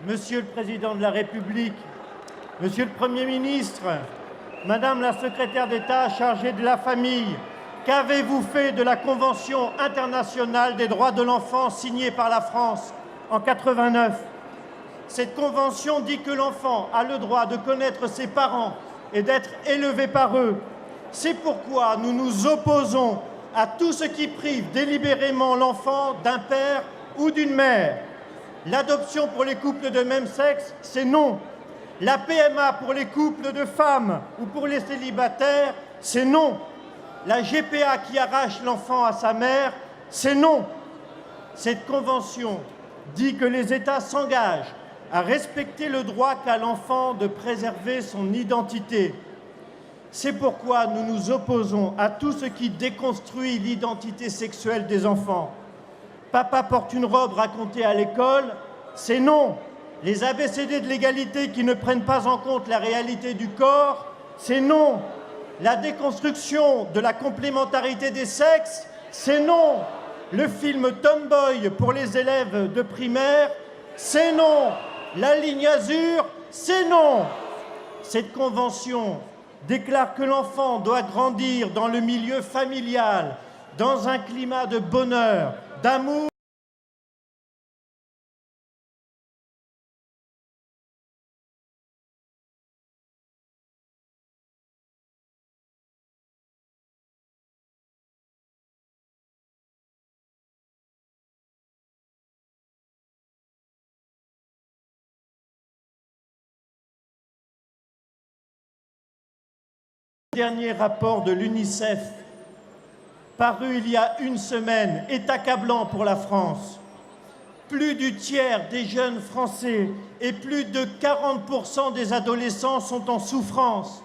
Monsieur le Président de la République, Monsieur le Premier ministre, Madame la secrétaire d'État chargée de la famille, qu'avez-vous fait de la Convention internationale des droits de l'enfant signée par la France en 89 ? Cette convention dit que l'enfant a le droit de connaître ses parents et d'être élevé par eux. C'est pourquoi nous nous opposons à tout ce qui prive délibérément l'enfant d'un père ou d'une mère. L'adoption pour les couples de même sexe, c'est non. La PMA pour les couples de femmes ou pour les célibataires, c'est non. La GPA qui arrache l'enfant à sa mère, c'est non. Cette convention dit que les États s'engagent à respecter le droit qu'a l'enfant de préserver son identité. C'est pourquoi nous nous opposons à tout ce qui déconstruit l'identité sexuelle des enfants. Papa porte une robe racontée à l'école, c'est non. Les ABCD de l'égalité qui ne prennent pas en compte la réalité du corps, c'est non. La déconstruction de la complémentarité des sexes, c'est non. Le film Tomboy pour les élèves de primaire, c'est non. La ligne azur, c'est non. Cette convention déclare que l'enfant doit grandir dans le milieu familial, dans un climat de bonheur, d'amour. Le dernier rapport de l'UNICEF, paru il y a une semaine, est accablant pour la France. Plus du tiers des jeunes Français et plus de 40% des adolescents sont en souffrance.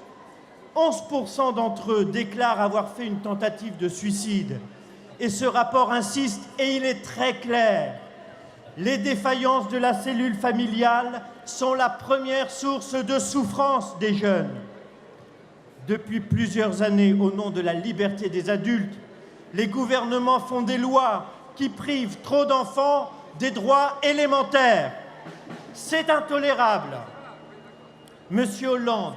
11% d'entre eux déclarent avoir fait une tentative de suicide. Et ce rapport insiste, et il est très clair. Les défaillances de la cellule familiale sont la première source de souffrance des jeunes. Depuis plusieurs années, au nom de la liberté des adultes, les gouvernements font des lois qui privent trop d'enfants des droits élémentaires. C'est intolérable. Monsieur Hollande,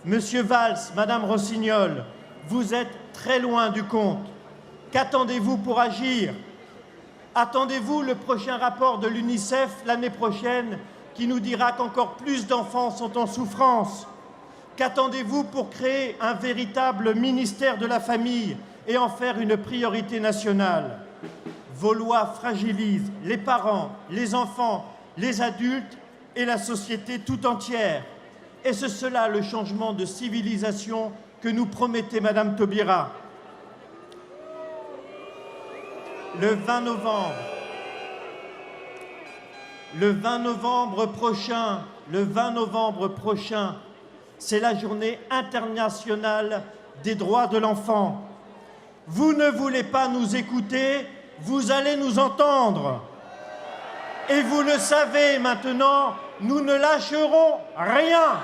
Monsieur Valls, Madame Rossignol, vous êtes très loin du compte. Qu'attendez-vous pour agir? Attendez-vous le prochain rapport de l'UNICEF l'année prochaine qui nous dira qu'encore plus d'enfants sont en souffrance? Qu'attendez-vous pour créer un véritable ministère de la famille et en faire une priorité nationale? Vos lois fragilisent les parents, les enfants, les adultes et la société tout entière. Est-ce cela le changement de civilisation que nous promettez, Madame Taubira? Le 20 novembre prochain, c'est la journée internationale des droits de l'enfant. Vous ne voulez pas nous écouter, vous allez nous entendre. Et vous le savez maintenant, nous ne lâcherons rien.